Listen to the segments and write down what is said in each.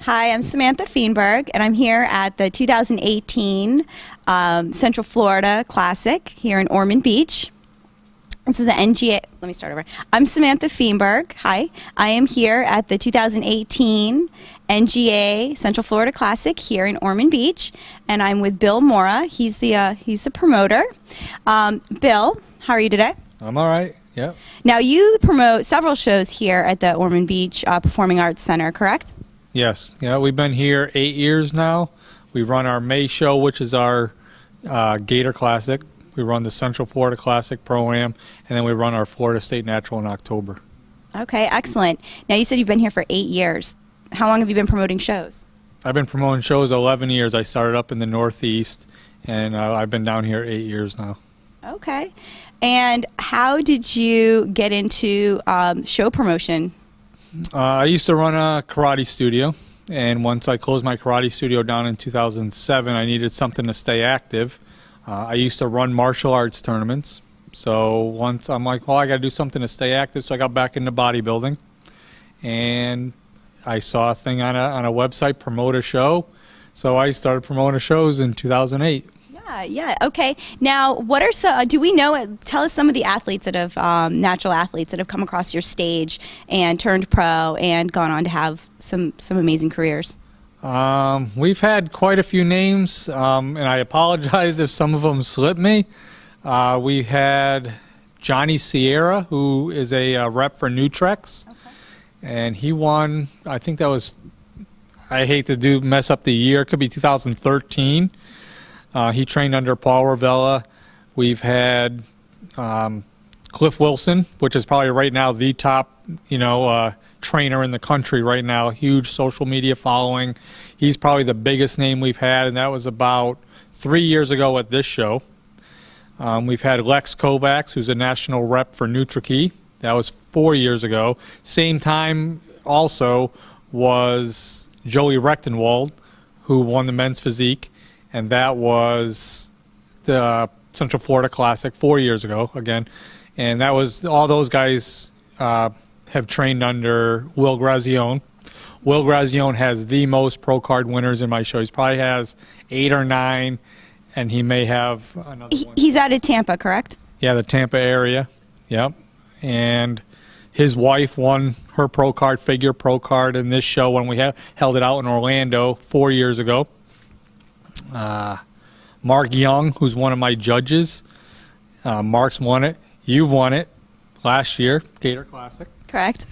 Hi, I'm Samantha Feenburg, and I'm here at the 2018 Central Florida Classic here in Ormond Beach. This is the NGA. Let me start over. I'm Samantha Feenburg. Hi. I am here at the 2018 NGA Central Florida Classic here in Ormond Beach, and I'm with Bill Mora. He's the promoter. Bill, how are you today? I'm all right. Yeah. Now, you promote several shows here at the Ormond Beach Performing Arts Center, correct? Yes. Yeah, we've been here 8 years now. We run our May show, which is our Gator Classic. We run the Central Florida Classic Pro-Am, and then we run our Florida State Natural in October. Okay, excellent. Now, you said you've been here for 8 years. How long have you been promoting shows? I've been promoting shows 11 years. I started up in the Northeast, and I've been down here 8 years now. Okay. And how did you get into show promotion? I used to run a karate studio, and once I closed my karate studio down in 2007, I needed something to stay active. I used to run martial arts tournaments, so once I'm like, well, I got to do something to stay active, so I got back into bodybuilding, and I saw a thing on a website, promote a show, so I started promoting shows in 2008. Yeah. Okay. Now, what are some? Do we know? Tell us some of the athletes that have natural athletes that have come across your stage and turned pro and gone on to have some amazing careers. We've had quite a few names, and I apologize if some of them slipped me. We had Johnny Sierra, who is a rep for Nutrex, and he won. I think that was. I hate to mess up the year. It could be 2013. He trained under Paul Ravella. We've had Cliff Wilson, which is probably right now the top, trainer in the country right now. Huge social media following. He's probably the biggest name we've had, and that was about 3 years ago at this show. We've had Lex Kovacs, who's a national rep for NutriKey. That was 4 years ago. Same time also was Joey Rechtenwald, who won the men's physique. And that was the Central Florida Classic 4 years ago, again. And that was, all those guys have trained under Will Grazione. Will Grazione has the most pro card winners in my show. He probably has 8 or 9, and he may have another one. He's out of Tampa, correct? Yeah, the Tampa area. Yep. And his wife won her pro card, figure pro card in this show when we held it out in Orlando 4 years ago. Mark Young, who's one of my judges. Mark's won it. You've won it last year, Gator Classic. Correct.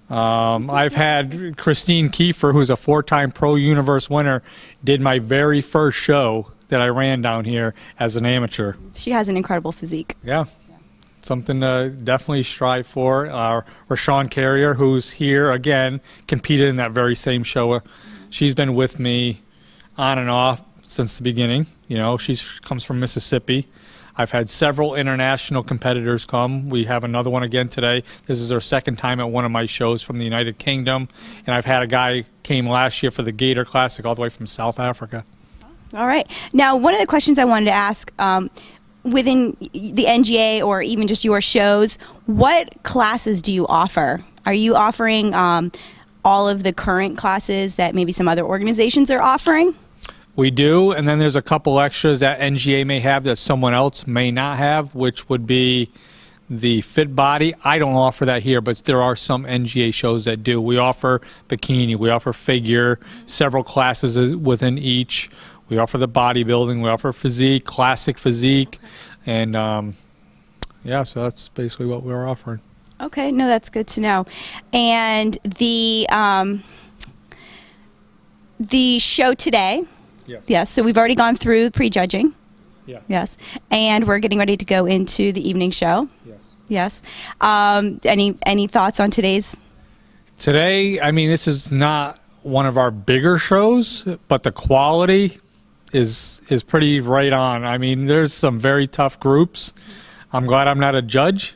I've had Christine Kiefer, who's a 4-time Pro Universe winner, did my very first show that I ran down here as an amateur. She has an incredible physique. Yeah. Something to definitely strive for. Rashawn Carrier, who's here again, competed in that very same show. She's been with me on and off since the beginning. She comes from Mississippi. I've had several international competitors come. We have another one again today. This is our second time at one of my shows from the United Kingdom. And I've had a guy came last year for the Gator Classic all the way from South Africa. All right. Now, one of the questions I wanted to ask, within the NGA or even just your shows, what classes do you offer? Are you offering all of the current classes that maybe some other organizations are offering? We do, and then there's a couple extras that NGA may have that someone else may not have, which would be the fit body. I don't offer that here, but there are some NGA shows that do. We offer bikini, we offer figure, several classes within each. We offer the bodybuilding, we offer physique, classic physique, and yeah, so that's basically what we're offering. Okay, no, that's good to know. And the show today. Yes, so we've already gone through prejudging. Yeah. Yes, and we're getting ready to go into the evening show. Yes. Any thoughts on today's? Today, I mean, this is not one of our bigger shows, but the quality is pretty right on. I mean, there's some very tough groups. I'm glad I'm not a judge.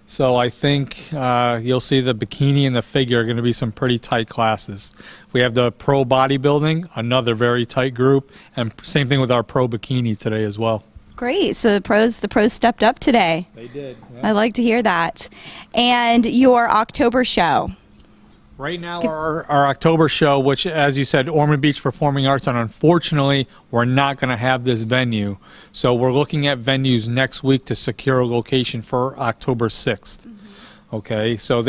So I think you'll see the bikini and the figure are going to be some pretty tight classes. We have the pro bodybuilding, another very tight group, and same thing with our pro bikini today as well. Great. So the pros stepped up today. They did. Yeah. I like to hear that. And your October show. Right now, our October show, which, as you said, Ormond Beach Performing Arts, and unfortunately, we're not going to have this venue. So we're looking at venues next week to secure a location for October 6th. Okay, so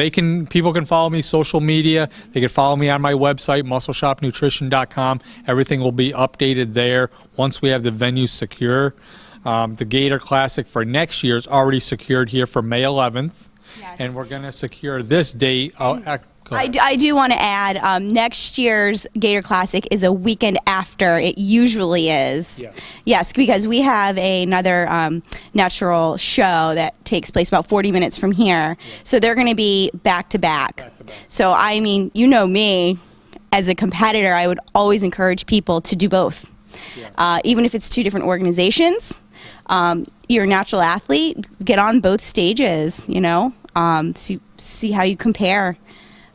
people can follow me social media. They can follow me on my website, muscleshopnutrition.com. Everything will be updated there once we have the venue secure. The Gator Classic for next year is already secured here for May 11th. Yes. And we're going to secure this date. I do want to add, next year's Gator Classic is a weekend after it usually is. Yes. Yes, because we have another natural show that takes place about 40 minutes from here. Yeah. So they're going to be back to back. So, I mean, you know me, as a competitor, I would always encourage people to do both. Yeah. Even if it's two different organizations, you're a natural athlete, get on both stages, you know, see how you compare.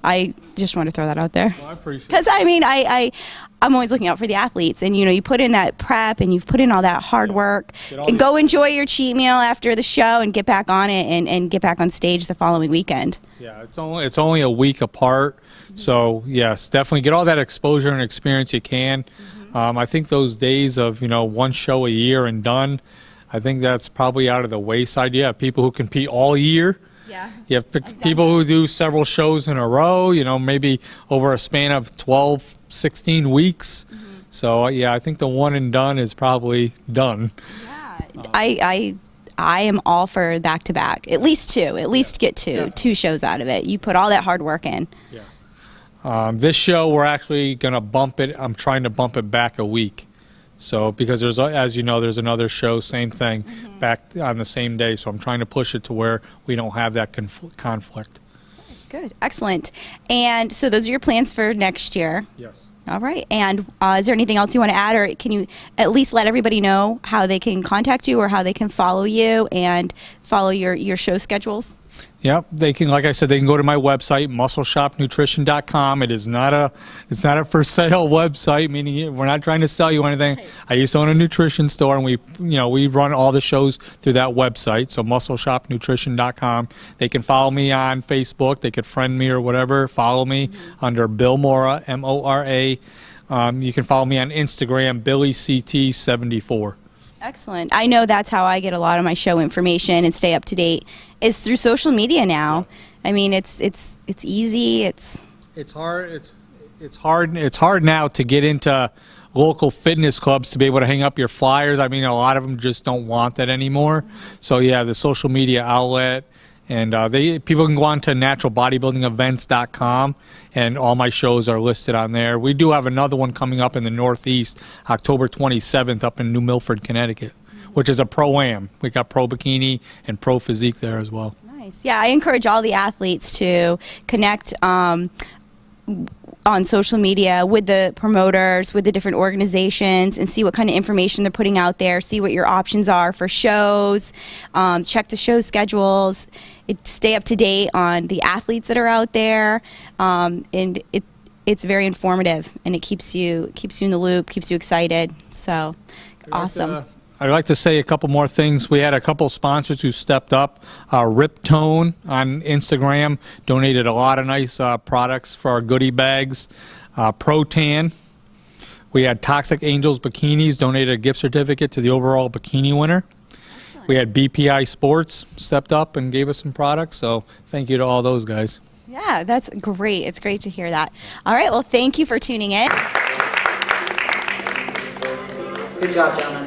I just want to throw that out there. Well, I appreciate it. Because, I mean, I'm always looking out for the athletes. And, you know, you put in that prep and you've put in all that hard work. And go enjoy your cheat meal after the show and get back on it and get back on stage the following weekend. Yeah, it's only a week apart. So, yes, definitely get all that exposure and experience you can. I think those days of, you know, one show a year and done, I think that's probably out of the wayside. You have people who compete all year. Yeah. You have people who do several shows in a row, you know, maybe over a span of 12, 16 weeks. So, yeah, I think the one and done is probably done. Yeah. I am all for back-to-back. At least two. At least get two shows out of it. You put all that hard work in. Yeah. This show, we're actually going to bump it. I'm trying to bump it back a week. So, because there's, as you know, there's another show, same thing, back on the same day. So I'm trying to push it to where we don't have that conflict. Good. Excellent. And so those are your plans for next year. Yes. All right. And is there anything else you want to add, or can you at least let everybody know how they can contact you or how they can follow you and follow your show schedules? Yep, they can. Like I said, they can go to my website, muscleshopnutrition.com. It's not a for sale website, meaning we're not trying to sell you anything. Right. I used to own a nutrition store, and we run all the shows through that website. So muscleshopnutrition.com. They can follow me on Facebook. They could friend me or whatever. Follow me under Bill Mora, Mora. You can follow me on Instagram, BillyCT74. Excellent. I know that's how I get a lot of my show information and stay up to date is through social media now. I mean, it's easy. It's hard now to get into local fitness clubs to be able to hang up your flyers. I mean, a lot of them just don't want that anymore. So yeah, the social media outlet. And people can go on to naturalbodybuildingevents.com, and all my shows are listed on there. We do have another one coming up in the Northeast, October 27th, up in New Milford, Connecticut, which is a Pro-Am. We got Pro Bikini and Pro Physique there as well. Nice. Yeah, I encourage all the athletes to connect on social media with the promoters, with the different organizations, and see what kind of information they're putting out there, see what your options are for shows, check the show schedules, stay up to date on the athletes that are out there, and it's very informative, and it keeps you in the loop, keeps you excited. So awesome. I'd like to say a couple more things. We had a couple sponsors who stepped up. Rip Tone on Instagram donated a lot of nice products for our goodie bags. Pro-Tan. We had Toxic Angels Bikinis donated a gift certificate to the overall bikini winner. Excellent. We had BPI Sports stepped up and gave us some products. So thank you to all those guys. Yeah, that's great. It's great to hear that. All right, well, thank you for tuning in. Good job, gentlemen.